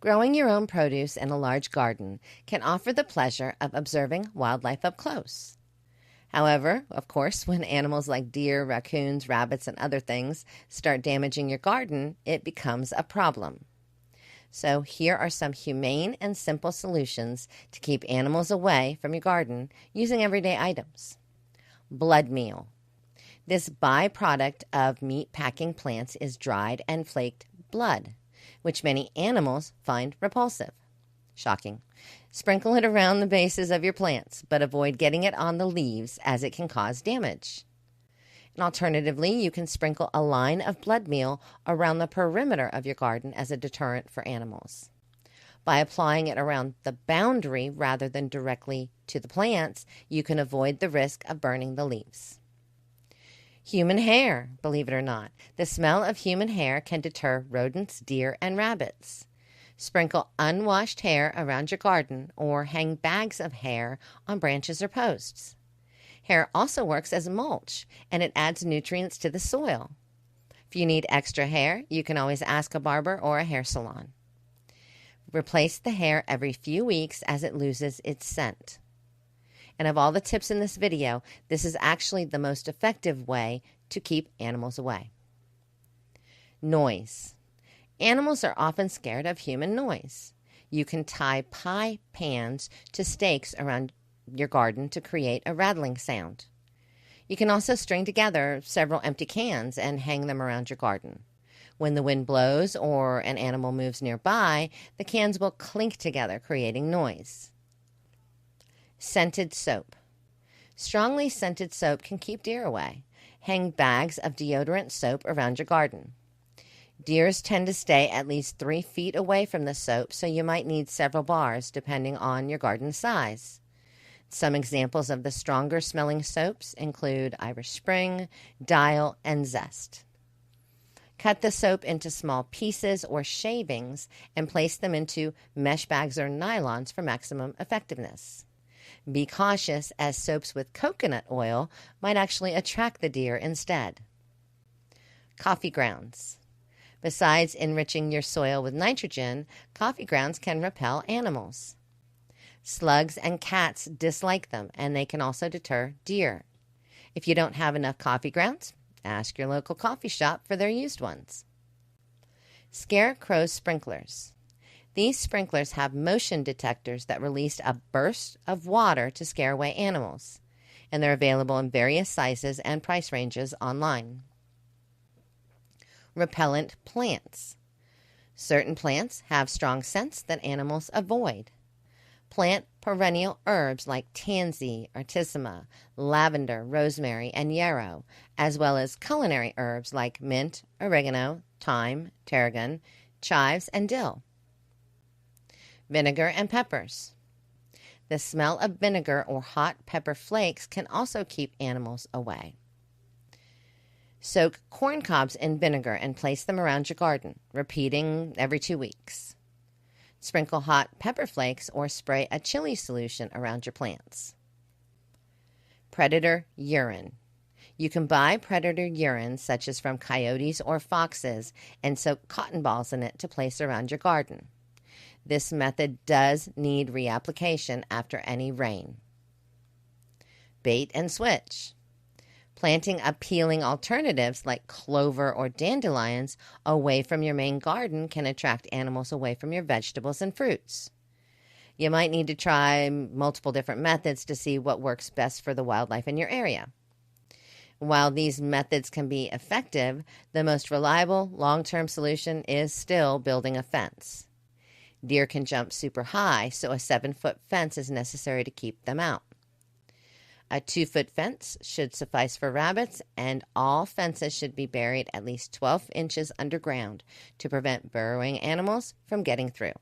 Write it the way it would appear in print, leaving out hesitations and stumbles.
Growing your own produce in a large garden can offer the pleasure of observing wildlife up close. However, of course, when animals like deer, raccoons, rabbits, and other things start damaging your garden, it becomes a problem. So here are some humane and simple solutions to keep animals away from your garden using everyday items. Bloodmeal. This byproduct of meat packing plants is dried and flaked blood, which many animals find repulsive. Shocking. Sprinkle it around the bases of your plants, but avoid getting it on the leaves as it can cause damage. And alternatively, you can sprinkle a line of bloodmeal around the perimeter of your garden as a deterrent for animals. By applying it around the boundary rather than directly to the plants, you can avoid the risk of burning the leaves. Human hair, believe it or not. The smell of human hair can deter rodents, deer, and rabbits. Sprinkle unwashed hair around your garden or hang bags of hair on branches or posts. Hair also works as mulch, and it adds nutrients to the soil. If you need extra hair, you can always ask a barber or a hair salon. Replace the hair every few weeks as it loses its scent. And of all the tips in this video, this is actually the most effective way to keep animals away. Noise. Animals are often scared of human noise. You can tie pie pans to stakes around your garden to create a rattling sound. You can also string together several empty cans and hang them around your garden. When the wind blows or an animal moves nearby, the cans will clink together, creating noise. Scented soap. Strongly scented soap can keep deer away. Hang bags of deodorant soap around your garden. Deers tend to stay at least 3 feet away from the soap, so you might need several bars depending on your garden size. Some examples of the stronger smelling soaps include Irish Spring, Dial, and Zest. Cut the soap into small pieces or shavings and place them into mesh bags or nylons for maximum effectiveness. Be cautious, as soaps with coconut oil might actually attract the deer instead. Coffee grounds. Besides enriching your soil with nitrogen, coffee grounds can repel animals. Slugs and cats dislike them, and they can also deter deer. If you don't have enough coffee grounds, ask your local coffee shop for their used ones. Scarecrow sprinklers. These sprinklers have motion detectors that release a burst of water to scare away animals, and they're available in various sizes and price ranges online. Repellent plants. Certain plants have strong scents that animals avoid. Plant perennial herbs like tansy, artissima, lavender, rosemary, and yarrow, as well as culinary herbs like mint, oregano, thyme, tarragon, chives, and dill. Vinegar and peppers. The smell of vinegar or hot pepper flakes can also keep animals away. Soak corn cobs in vinegar and place them around your garden, repeating every 2 weeks. Sprinkle hot pepper flakes or spray a chili solution around your plants. Predator urine. You can buy predator urine, such as from coyotes or foxes, and soak cotton balls in it to place around your garden. This method does need reapplication after any rain. Bait and switch. Planting appealing alternatives like clover or dandelions away from your main garden can attract animals away from your vegetables and fruits. You might need to try multiple different methods to see what works best for the wildlife in your area. While these methods can be effective, the most reliable long-term solution is still building a fence. Deer can jump super high, so a 7-foot fence is necessary to keep them out. A 2-foot fence should suffice for rabbits, and all fences should be buried at least 12 inches underground to prevent burrowing animals from getting through.